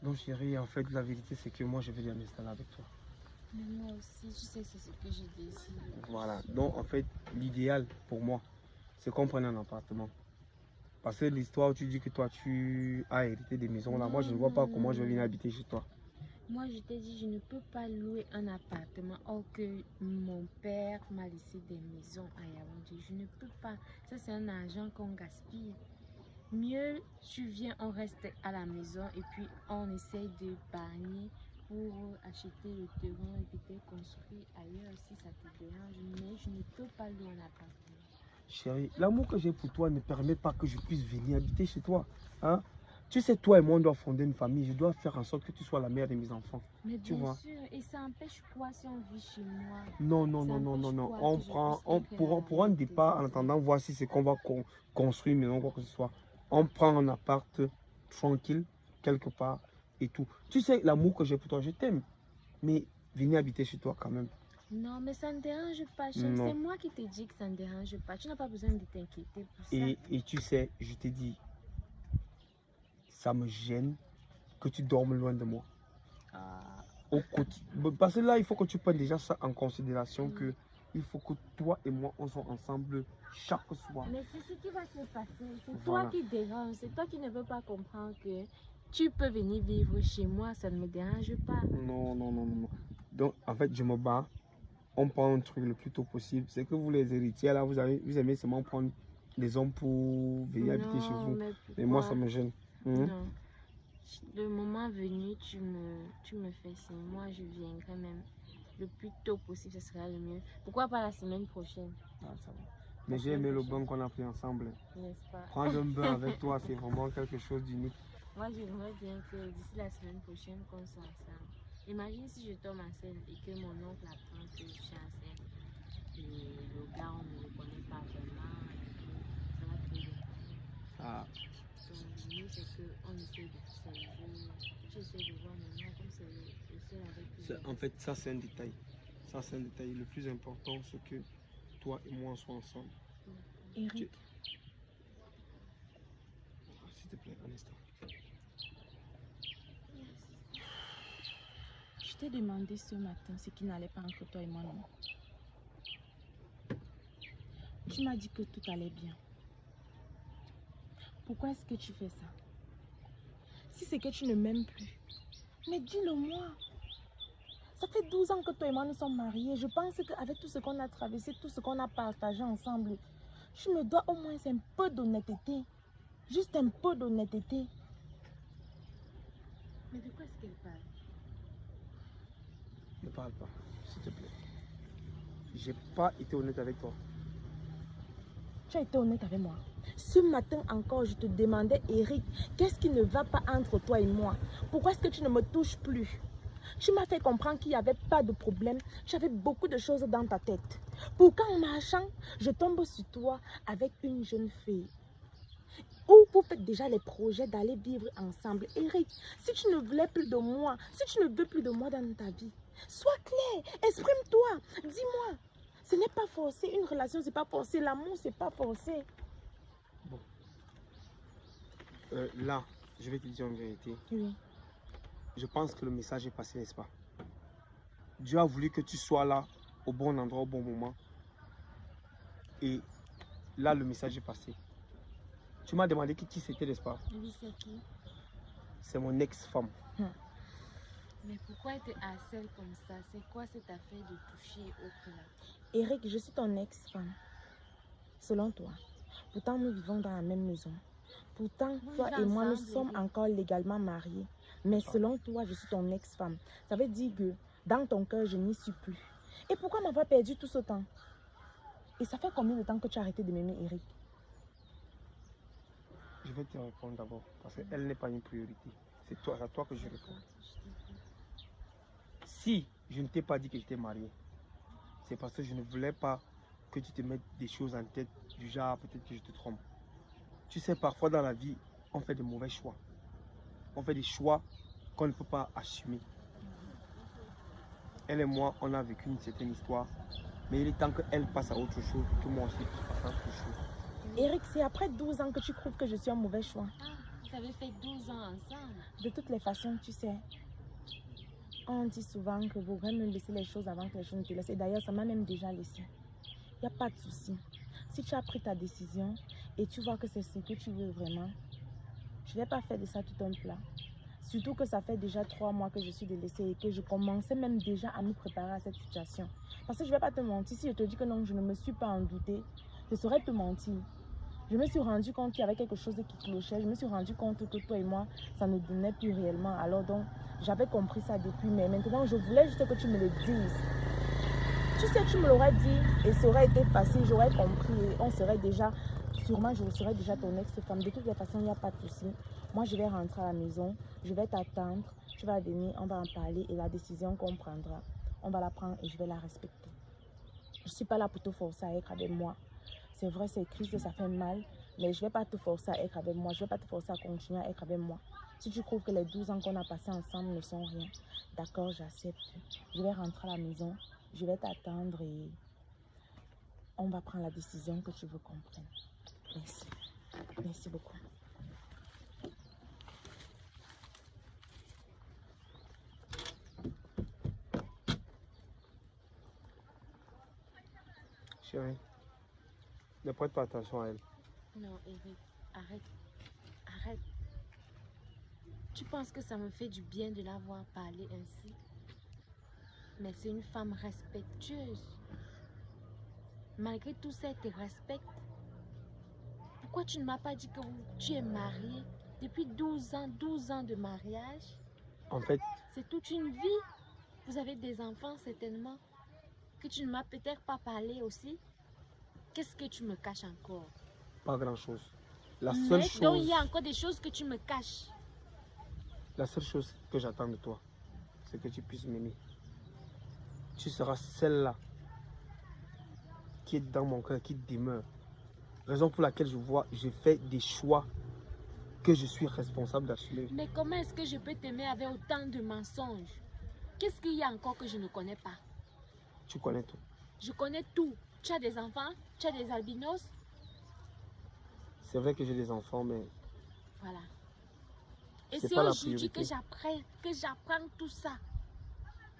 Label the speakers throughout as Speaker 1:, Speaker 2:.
Speaker 1: Donc chérie, en fait, la vérité, c'est que moi, je veux bien m'installer avec toi.
Speaker 2: Mais moi aussi, tu sais, c'est ce que je désire.
Speaker 1: Voilà. Donc, en fait, l'idéal pour moi, c'est qu'on prenne un appartement. Parce que l'histoire où tu dis que toi, tu as hérité des maisons, là, moi, je ne vois pas comment je vais venir habiter chez toi.
Speaker 2: Moi, je t'ai dit, je ne peux pas louer un appartement or que mon père m'a laissé des maisons à Yaoundé. Je ne peux pas. Ça, c'est un argent qu'on gaspille. Mieux, tu viens, on reste à la maison et puis on essaye d'épargner pour acheter le terrain et peut-être construire ailleurs si ça te dérange. Mais je ne peux pas louer un appartement.
Speaker 1: Chérie, l'amour que j'ai pour toi ne permet pas que je puisse venir habiter chez toi. Hein? Tu sais, toi et moi, on doit fonder une famille. Je dois faire en sorte que tu sois la mère de mes enfants.
Speaker 2: Mais
Speaker 1: Tu
Speaker 2: bien
Speaker 1: vois?
Speaker 2: sûr, et ça empêche quoi si on vit chez moi?
Speaker 1: Non, non,
Speaker 2: Ça
Speaker 1: non, non, non,
Speaker 2: empêche
Speaker 1: non.
Speaker 2: quoi
Speaker 1: On
Speaker 2: que je
Speaker 1: prend,
Speaker 2: puisse être
Speaker 1: pour un
Speaker 2: avec tes
Speaker 1: départ, en
Speaker 2: enfants?
Speaker 1: attendant, voir si c'est qu'on va construire une maison, quoi que ce soit. On prend un appart tranquille, quelque part, et tout. Tu sais, l'amour que j'ai pour toi, je t'aime. Mais venir habiter chez toi quand même.
Speaker 2: Non, mais ça ne dérange pas, chérie.
Speaker 1: Non.
Speaker 2: C'est moi qui te dis que ça ne dérange pas. Tu n'as pas besoin de t'inquiéter pour ça.
Speaker 1: Et tu sais, je t'ai dit, ça me gêne que tu dormes loin de moi. Au quotidien. Parce que là, il faut que tu prennes déjà ça en considération que il faut que toi et moi, on soit ensemble chaque soir.
Speaker 2: Mais c'est ce qui va se passer. C'est
Speaker 1: Voilà.
Speaker 2: toi qui dérange. C'est toi qui ne veux pas comprendre que tu peux venir vivre chez moi. Ça ne me dérange pas.
Speaker 1: Non, non, non, non, non. Donc, en fait, je me bats. On prend un truc le plus tôt possible. C'est que vous, les héritiers, là, vous aimez seulement prendre des hommes pour venir habiter chez vous. Mais moi, ça me gêne.
Speaker 2: Non. Le moment venu, tu me fais signe. Moi, je viendrai même le plus tôt possible. Ce sera le mieux. Pourquoi pas la semaine prochaine?
Speaker 1: Ah, ça va. Mais j'ai aimé le bain qu'on a pris ensemble.
Speaker 2: N'est-ce pas?
Speaker 1: Prendre un bain avec toi, c'est vraiment quelque chose d'unique.
Speaker 2: Moi, j'aimerais bien que d'ici la semaine prochaine, qu'on soit ensemble. Imagine si je tombe enceinte et que mon oncle apprend que je suis enceinte. Et le gars, on ne le connaît pas vraiment. Et ça va créer des problèmes.
Speaker 1: Ah.
Speaker 2: Donc, le mieux, c'est qu'on essaie de s'amuser. J'essaie de voir mon oncle comme c'est le seul avec qui
Speaker 1: En fait, ça, c'est un détail. Ça, c'est un détail. Le plus important, c'est que toi et moi, on soit ensemble.
Speaker 2: Eric.
Speaker 1: S'il te plaît, un instant.
Speaker 2: Je t'ai demandé ce matin ce qui n'allait pas entre toi et moi, non? Tu m'as dit que tout allait bien. Pourquoi est-ce que tu fais ça? Si c'est que tu ne m'aimes plus, mais dis-le-moi. Ça fait 12 ans que toi et moi nous sommes mariés. Je pense qu'avec tout ce qu'on a traversé, tout ce qu'on a partagé ensemble, tu me dois au moins un peu d'honnêteté. Juste un peu d'honnêteté. Mais de quoi est-ce qu'elle parle?
Speaker 1: Ne parle pas, s'il te plaît. J'ai pas été honnête avec toi.
Speaker 2: Tu as été honnête avec moi. Ce matin encore, je te demandais, Eric, qu'est-ce qui ne va pas entre toi et moi? Pourquoi est-ce que tu ne me touches plus? Tu m'as fait comprendre qu'il n'y avait pas de problème. Tu avais beaucoup de choses dans ta tête. Pourquoi en marchant, je tombe sur toi avec une jeune fille? Ou vous faites déjà les projets d'aller vivre ensemble. Eric, si tu ne voulais plus de moi, si tu ne veux plus de moi dans ta vie, sois clair, exprime-toi, dis-moi. Ce n'est pas forcé, une relation c'est pas forcé, l'amour c'est pas forcé.
Speaker 1: Bon. Là, je vais te dire une vérité.
Speaker 2: Oui.
Speaker 1: Je pense que le message est passé, n'est-ce pas? Dieu a voulu que tu sois là, au bon endroit, au bon moment. Et là, le message est passé. Tu m'as demandé qui c'était, n'est-ce pas?
Speaker 2: Oui, c'est qui?
Speaker 1: C'est mon ex-femme.
Speaker 2: Mais pourquoi elle te harcèle comme ça? C'est quoi cette affaire de toucher au cœur? Eric, je suis ton ex-femme. Selon toi. Pourtant, nous vivons dans la même maison. Pourtant, toi et moi, nous sommes encore légalement mariés. Mais selon toi, je suis ton ex-femme. Ça veut dire que dans ton cœur, je n'y suis plus. Et pourquoi m'avoir perdu tout ce temps? Et ça fait combien de temps que tu as arrêté de m'aimer, Eric?
Speaker 1: Je vais te répondre d'abord, parce qu'elle n'est pas une priorité. C'est à toi que je réponds. Si je ne t'ai pas dit que j'étais marié, c'est parce que je ne voulais pas que tu te mettes des choses en tête, du genre peut-être que je te trompe. Tu sais, parfois dans la vie, on fait de mauvais choix. On fait des choix qu'on ne peut pas assumer. Elle et moi, on a vécu une certaine histoire, mais il est temps qu'elle passe à autre chose, que moi aussi je passe à autre chose.
Speaker 2: Eric, c'est après 12 ans que tu trouves que je suis un mauvais choix.
Speaker 3: vous avez fait 12 ans ensemble.
Speaker 2: De toutes les façons, tu sais, on dit souvent que vous pouvez me laisser les choses avant que les choses ne te laissent. Et d'ailleurs, ça m'a même déjà laissé. Il n'y a pas de souci. Si tu as pris ta décision et tu vois que c'est ce que tu veux vraiment, je ne vais pas faire de ça tout un plat. Surtout que ça fait déjà 3 mois que je suis délaissée et que je commençais même déjà à me préparer à cette situation. Parce que je ne vais pas te mentir, si je te dis que non, je ne me suis pas en douté, je saurais te mentir. Je me suis rendu compte qu'il y avait quelque chose qui clochait. Je me suis rendu compte que toi et moi, ça ne donnait plus réellement. Alors donc, j'avais compris ça depuis. Mais maintenant, je voulais juste que tu me le dises. Tu sais, tu me l'aurais dit et ça aurait été facile. J'aurais compris et on serait déjà... Sûrement, je serais déjà ton ex-femme. De toutes les façons, il n'y a pas de souci. Moi, je vais rentrer à la maison. Je vais t'attendre. Tu vas venir, on va en parler. Et la décision qu'on prendra, on va la prendre et je vais la respecter. Je ne suis pas là pour te forcer à être avec moi. C'est vrai, c'est triste, ça fait mal, mais je ne vais pas te forcer à être avec moi. Je ne vais pas te forcer à continuer à être avec moi. Si tu trouves que les 12 ans qu'on a passés ensemble ne sont rien, d'accord, j'accepte. Je vais rentrer à la maison, je vais t'attendre et on va prendre la décision que tu veux qu'on prenne. Merci. Merci beaucoup.
Speaker 1: Chérie, ne prête pas attention à elle.
Speaker 3: Non, Eric, arrête. Arrête. Tu penses que ça me fait du bien de la voir parler ainsi? Mais c'est une femme respectueuse. Malgré tout ça, elle te respecte. Pourquoi tu ne m'as pas dit que tu es marié depuis 12 ans de mariage?
Speaker 1: En fait,
Speaker 3: c'est toute une vie. Vous avez des enfants certainement que tu ne m'as peut-être pas parlé aussi. Qu'est-ce que tu me caches encore?
Speaker 1: pas grand-chose. La seule chose...
Speaker 3: Donc il y a encore des choses que tu me caches.
Speaker 1: La seule chose que j'attends de toi, c'est que tu puisses m'aimer. Tu seras celle-là qui est dans mon cœur, qui demeure. Raison pour laquelle je fais des choix que je suis responsable d'assumer.
Speaker 3: Mais comment est-ce que je peux t'aimer avec autant de mensonges? Qu'est-ce qu'il y a encore que je ne connais pas?
Speaker 1: Tu connais tout.
Speaker 3: Je connais tout. Tu as des enfants? Tu as des albinos?
Speaker 1: C'est vrai que j'ai des enfants, mais...
Speaker 3: Voilà. Et
Speaker 1: c'est
Speaker 3: c'est
Speaker 1: pas la
Speaker 3: aujourd'hui que
Speaker 1: priorité.
Speaker 3: j'apprends tout ça.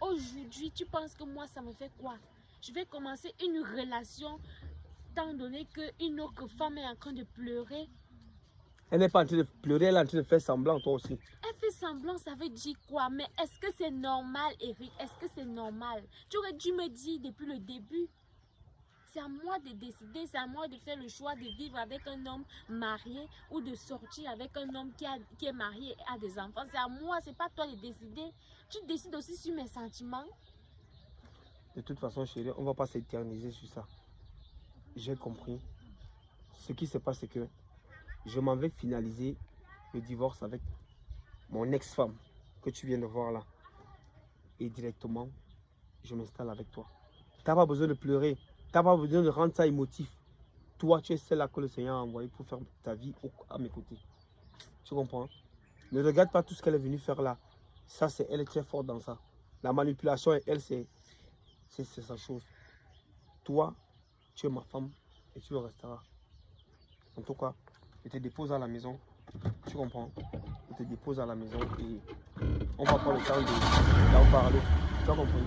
Speaker 3: Aujourd'hui, tu penses que moi, ça me fait quoi? Je vais commencer une relation, étant donné qu'une autre femme est en train de pleurer.
Speaker 1: Elle n'est pas en train de pleurer, elle est en train de faire semblant, toi aussi.
Speaker 3: Elle fait semblant, ça veut dire quoi? Mais est-ce que c'est normal, Eric? Est-ce que c'est normal? Tu aurais dû me dire depuis le début. C'est à moi de décider, c'est à moi de faire le choix de vivre avec un homme marié ou de sortir avec un homme qui est marié et a des enfants. C'est à moi, c'est pas toi de décider. Tu décides aussi sur mes sentiments.
Speaker 1: De toute façon, chérie, on ne va pas s'éterniser sur ça. J'ai compris. Ce qui se passe, c'est que je m'en vais finaliser le divorce avec mon ex-femme que tu viens de voir là. Et directement, je m'installe avec toi. Tu n'as pas besoin de pleurer. Tu n'as pas besoin de rendre ça émotif. Toi, tu es celle-là que le Seigneur a envoyée pour faire ta vie à mes côtés. Tu comprends? Ne regarde pas tout ce qu'elle est venue faire là. Ça, c'est elle est très forte dans ça. La manipulation, elle, c'est sa chose. Toi, tu es ma femme et tu le resteras. En tout cas, je te dépose à la maison. Tu comprends? Je te dépose à la maison et on va prendre le temps d'en parler. Tu as compris?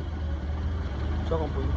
Speaker 1: Tu as compris?